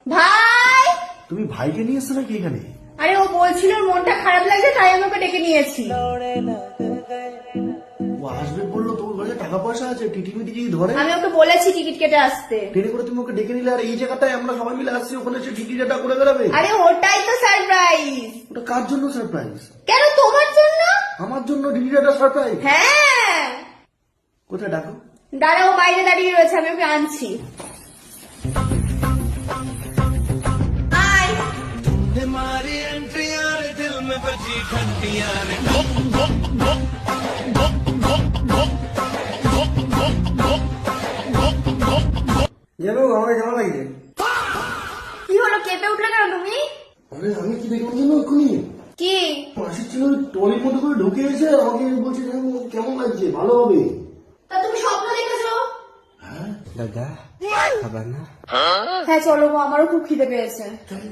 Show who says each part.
Speaker 1: ভাই,
Speaker 2: তুমি ভাইকে নিয়ে এসছো নাকি এখানে?
Speaker 1: আরে ও বলছিল ওর মনটা খারাপ লাগছে তাই আমি ওকে ডেকে নিয়েছি।
Speaker 2: ও আসবে বললো, তোমার কাছে টাকা পয়সা আছে, টিটি মিটি যদি ধরে।
Speaker 1: আমি ওকে বলেছি টিকিট কেটে আসতে।
Speaker 2: ট্রেনে করে তুমি ওকে ডেকে নিলে, আর এই জায়গাটায় আমরা সবাই মিলে আসছি, ওখানে সে টিটিটা করে বেড়াবে।
Speaker 1: আরে ওটাই তো সারপ্রাইজ।
Speaker 2: ওটা কার জন্য সারপ্রাইজ?
Speaker 1: কেন, তোমার জন্য?
Speaker 2: আমার জন্য টিটিটা সারপ্রাইজ?
Speaker 1: হ্যাঁ।
Speaker 2: কোথায় ডাকো?
Speaker 1: দাঁড়াও, বাইরে দাঁড়িয়ে রয়েছে, আমি ওকে আনছি। আয়।
Speaker 3: हमारी एंट्री यार दिल में बजी घंटियां रे
Speaker 2: জানো আমাকে কেমন লাগছে?
Speaker 1: কি হলো, কেঁপে উঠলে কেন তুমি?
Speaker 2: আরে আমি কি দেখলাম জানো এক্ষুনি?
Speaker 1: কি?
Speaker 2: মাসির ছিল ট্রলির মধ্যে করে ঢুকে এসে আমাকে বলছে যে, কেমন লাগছে, ভালো হবে।
Speaker 1: তা তুমি স্বপ্ন দেখেছো?
Speaker 2: হ্যাঁ
Speaker 4: দাদা খাবার না?
Speaker 1: হ্যাঁ চলো গো, আমারও খুব খিদে পেয়েছে।
Speaker 2: চল।